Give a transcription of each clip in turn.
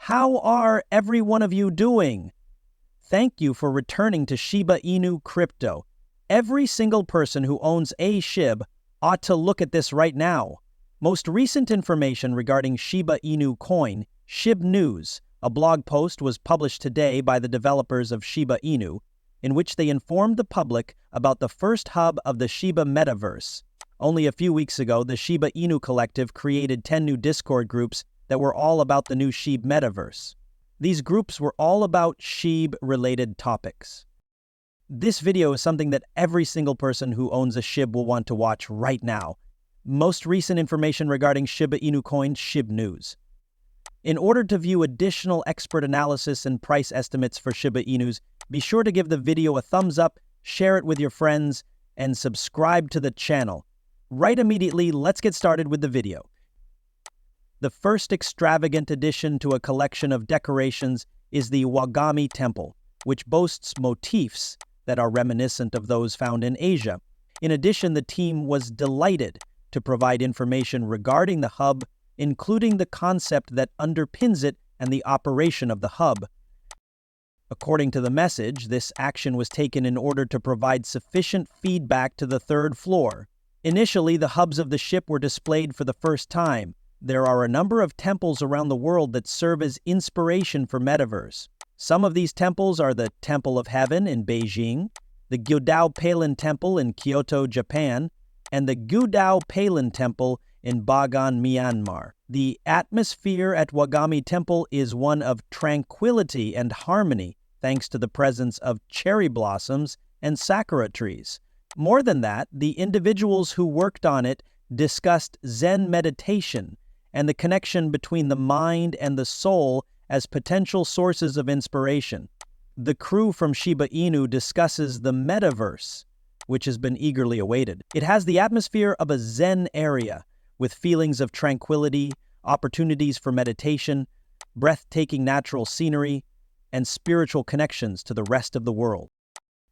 How are every one of you doing? Thank you for returning to Shiba Inu crypto. Every single person who owns a SHIB ought to look at this right now. Most recent information regarding Shiba Inu coin, Shib News, a blog post was published today by the developers of Shiba Inu, in which they informed the public about the first hub of the Shiba metaverse. Only a few weeks ago, the Shiba Inu collective created 10 new Discord groups that were all about the new Shib metaverse. These groups were all about Shib-related topics. This video is something that every single person who owns a Shib will want to watch right now. Most recent information regarding Shiba Inu coin, Shib News. In order to view additional expert analysis and price estimates for Shiba Inus, be sure to give the video a thumbs up, share it with your friends, and subscribe to the channel. Right immediately, let's get started with the video. The first extravagant addition to a collection of decorations is the Wagami Temple, which boasts motifs that are reminiscent of those found in Asia. In addition, the team was delighted to provide information regarding the hub, including the concept that underpins it and the operation of the hub. According to the message, this action was taken in order to provide sufficient feedback to the third floor. Initially, the hubs of the ship were displayed for the first time. There are a number of temples around the world that serve as inspiration for metaverse. Some of these temples are the Temple of Heaven in Beijing, the Gyodao Palin Temple in Kyoto, Japan, and the Gudao Palin Temple in Bagan, Myanmar. The atmosphere at Wagami Temple is one of tranquility and harmony, thanks to the presence of cherry blossoms and sakura trees. More than that, the individuals who worked on it discussed Zen meditation and the connection between the mind and the soul as potential sources of inspiration. The crew from Shiba Inu discusses the metaverse, which has been eagerly awaited. It has the atmosphere of a Zen area, with feelings of tranquility, opportunities for meditation, breathtaking natural scenery, and spiritual connections to the rest of the world.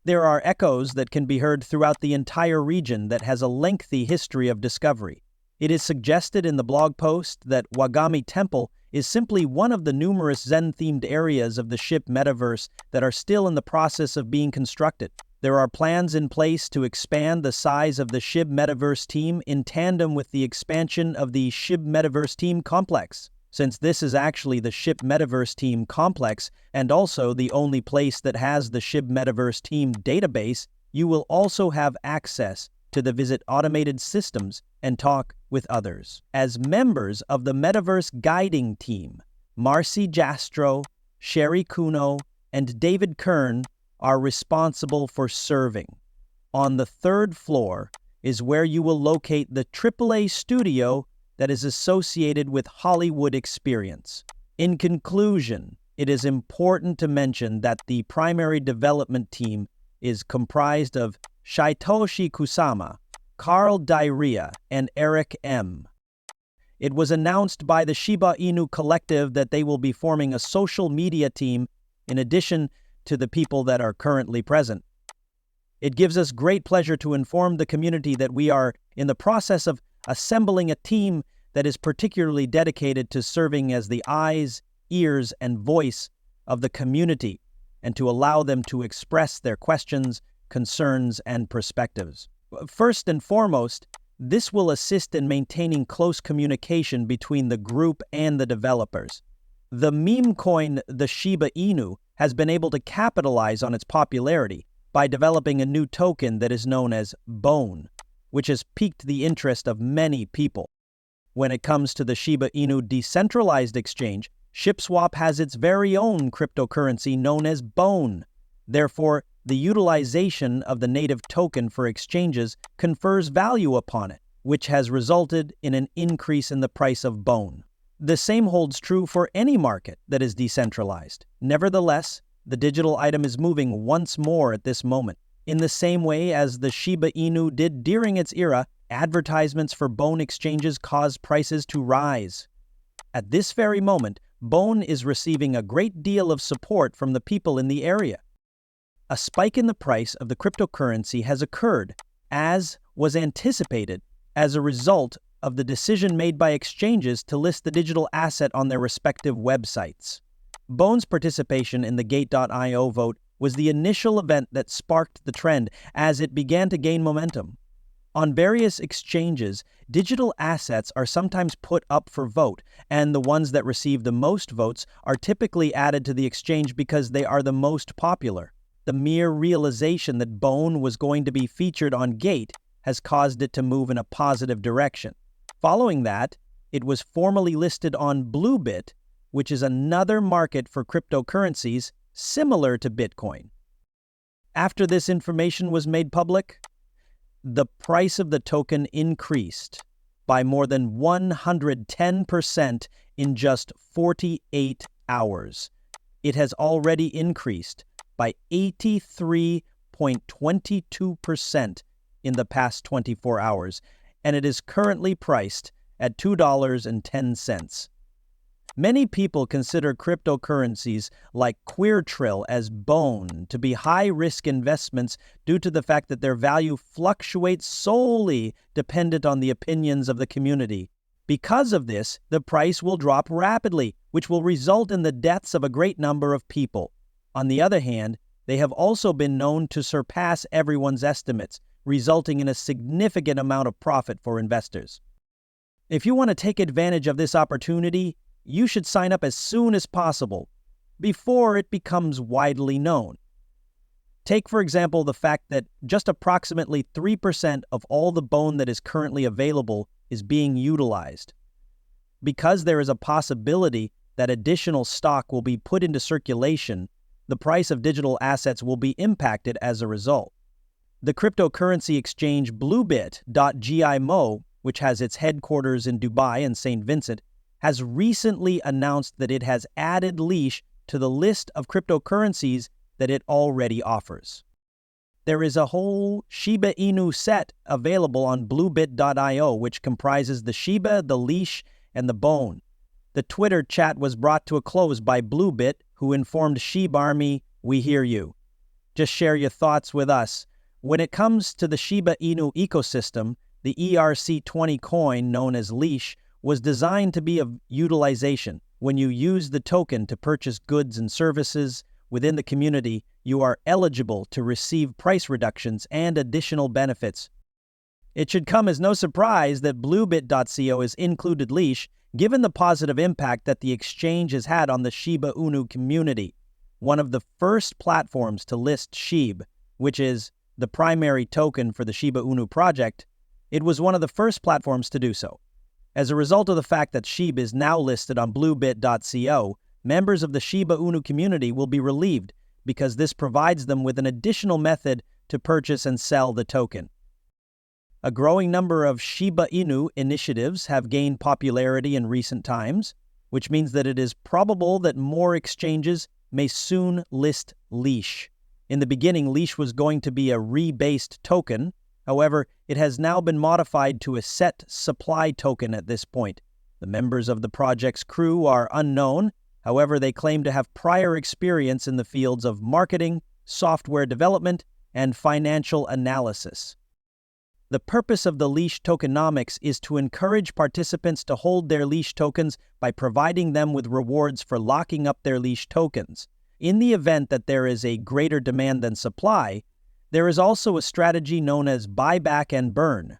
There are echoes that can be heard throughout the entire region that has a lengthy history of discovery. It is suggested in the blog post that Wagami Temple is simply one of the numerous Zen-themed areas of the Shib metaverse that are still in the process of being constructed. There are plans in place to expand the size of the Shib metaverse team in tandem with the expansion of the Shib metaverse team complex. Since this is actually the Shib metaverse team complex and also the only place that has the Shib metaverse team database, you will also have access to the visit automated systems and talk with others. As members of the metaverse guiding team, Marcy Jastro, Sherry Kuno, and David Kern are responsible for serving. On the third floor is where you will locate the AAA studio that is associated with Hollywood experience. In conclusion, it is important to mention that the primary development team is comprised of Shaitoshi Kusama, Carl Diria, and Eric M. It was announced by the Shiba Inu collective that they will be forming a social media team in addition to the people that are currently present. It gives us great pleasure to inform the community that we are in the process of assembling a team that is particularly dedicated to serving as the eyes, ears, and voice of the community, and to allow them to express their questions, concerns, and perspectives. First and foremost, this will assist in maintaining close communication between the group and the developers. The meme coin, the Shiba Inu, has been able to capitalize on its popularity by developing a new token that is known as Bone, which has piqued the interest of many people. When it comes to the Shiba Inu decentralized exchange, ShibSwap has its very own cryptocurrency known as Bone. Therefore, the utilization of the native token for exchanges confers value upon it, which has resulted in an increase in the price of Bone. The same holds true for any market that is decentralized. Nevertheless, the digital item is moving once more at this moment. In the same way as the Shiba Inu did during its era, advertisements for Bone exchanges caused prices to rise. At this very moment, Bone is receiving a great deal of support from the people in the area. A spike in the price of the cryptocurrency has occurred, as was anticipated, as a result of the decision made by exchanges to list the digital asset on their respective websites. Bone's participation in the Gate.io vote was the initial event that sparked the trend as it began to gain momentum. On various exchanges, digital assets are sometimes put up for vote, and the ones that receive the most votes are typically added to the exchange because they are the most popular. The mere realization that Bone was going to be featured on Gate has caused it to move in a positive direction. Following that, it was formally listed on Bluebit, which is another market for cryptocurrencies similar to Bitcoin. After this information was made public, the price of the token increased by more than 110% in just 48 hours. It has already increased by 83.22% in the past 24 hours, and it is currently priced at $2.10. Many people consider cryptocurrencies like Queertrill as Bone to be high-risk investments due to the fact that their value fluctuates solely dependent on the opinions of the community. Because of this, the price will drop rapidly, which will result in the deaths of a great number of people. On the other hand, they have also been known to surpass everyone's estimates, resulting in a significant amount of profit for investors. If you want to take advantage of this opportunity, you should sign up as soon as possible, before it becomes widely known. Take, for example, the fact that just approximately 3% of all the Bone that is currently available is being utilized. Because there is a possibility that additional stock will be put into circulation, the price of digital assets will be impacted as a result. The cryptocurrency exchange Bluebit.gimo, which has its headquarters in Dubai and St. Vincent, has recently announced that it has added leash to the list of cryptocurrencies that it already offers. There is a whole Shiba Inu set available on Bluebit.io, which comprises the Shiba, the leash, and the Bone. The Twitter chat was brought to a close by Bluebit, who informed Shib Army, "We hear you. Just share your thoughts with us." When it comes to the Shiba Inu ecosystem, the ERC20 coin, known as leash, was designed to be of utilization. When you use the token to purchase goods and services within the community, you are eligible to receive price reductions and additional benefits. It should come as no surprise that Bluebit.co has included leash, given the positive impact that the exchange has had on the Shiba Inu community. One of the first platforms to list Shib, which is the primary token for the Shiba Inu project, it was one of the first platforms to do so. As a result of the fact that Shib is now listed on Bluebit.co, members of the Shiba Inu community will be relieved because this provides them with an additional method to purchase and sell the token. A growing number of Shiba Inu initiatives have gained popularity in recent times, which means that it is probable that more exchanges may soon list leash. In the beginning, leash was going to be a rebased token. However, it has now been modified to a set supply token at this point. The members of the project's crew are unknown. However, they claim to have prior experience in the fields of marketing, software development, and financial analysis. The purpose of the leash tokenomics is to encourage participants to hold their leash tokens by providing them with rewards for locking up their leash tokens. In the event that there is a greater demand than supply, there is also a strategy known as buyback and burn.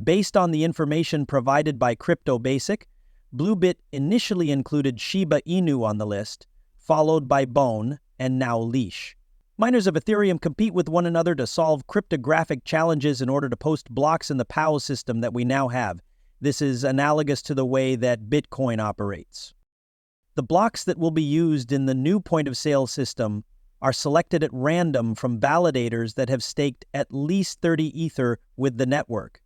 Based on the information provided by CryptoBasic, Bluebit initially included Shiba Inu on the list, followed by Bone, and now leash. Miners of Ethereum compete with one another to solve cryptographic challenges in order to post blocks in the POW system that we now have. This is analogous to the way that Bitcoin operates. The blocks that will be used in the new point-of-sale system are selected at random from validators that have staked at least 30 Ether with the network.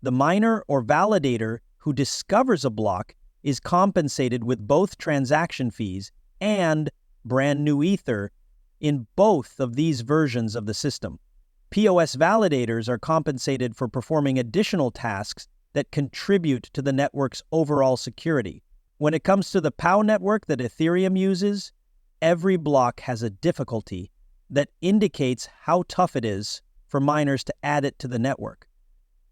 The miner or validator who discovers a block is compensated with both transaction fees and brand new Ether in both of these versions of the system. POS validators are compensated for performing additional tasks that contribute to the network's overall security. When it comes to the POW network that Ethereum uses, every block has a difficulty that indicates how tough it is for miners to add it to the network.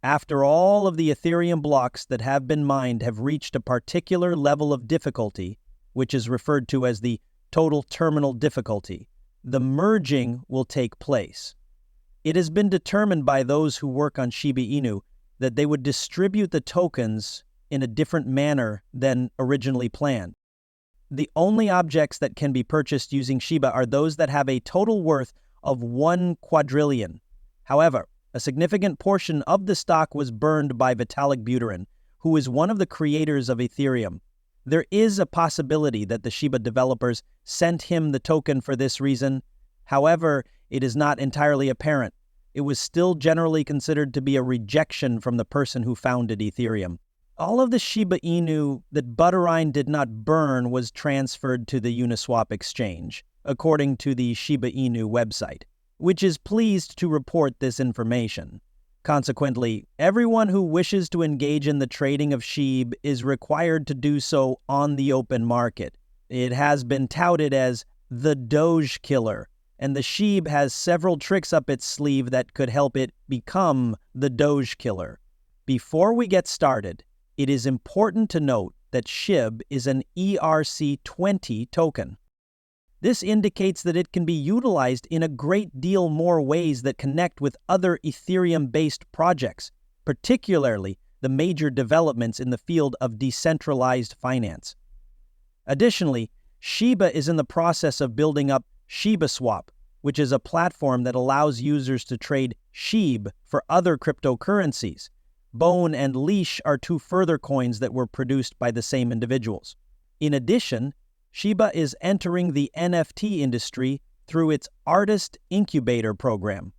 After all of the Ethereum blocks that have been mined have reached a particular level of difficulty, which is referred to as the total terminal difficulty. The merging will take place. It has been determined by those who work on Shiba Inu that they would distribute the tokens in a different manner than originally planned. The only objects that can be purchased using Shiba are those that have a total worth of 1 quadrillion. However, a significant portion of the stock was burned by Vitalik Buterin, who is one of the creators of Ethereum. There is a possibility that the Shiba developers sent him the token for this reason. However, it is not entirely apparent. It was still generally considered to be a rejection from the person who founded Ethereum. All of the Shiba Inu that Buterin did not burn was transferred to the Uniswap exchange, according to the Shiba Inu website, which is pleased to report this information. Consequently, everyone who wishes to engage in the trading of Shib is required to do so on the open market. It has been touted as the Doge killer, and the Shib has several tricks up its sleeve that could help it become the Doge killer. Before we get started, it is important to note that Shib is an ERC20 token. This indicates that it can be utilized in a great deal more ways that connect with other Ethereum-based projects, particularly the major developments in the field of decentralized finance. Additionally, Shiba is in the process of building up shibaswap, which is a platform that allows users to trade Shib for other cryptocurrencies. Bone and Leash are two further coins that were produced by the same individuals. In addition, Shiba is entering the NFT industry through its Artist Incubator program,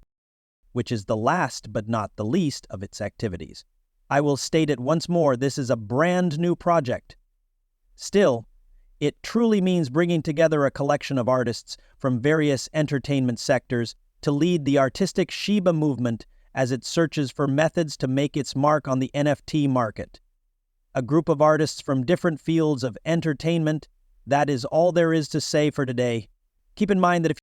which is the last but not the least of its activities. I will state it once more, this is a brand new project. Still, it truly means bringing together a collection of artists from various entertainment sectors to lead the artistic Shiba movement as it searches for methods to make its mark on the NFT market. A group of artists from different fields of entertainment. That is all there is to say for today. Keep in mind that if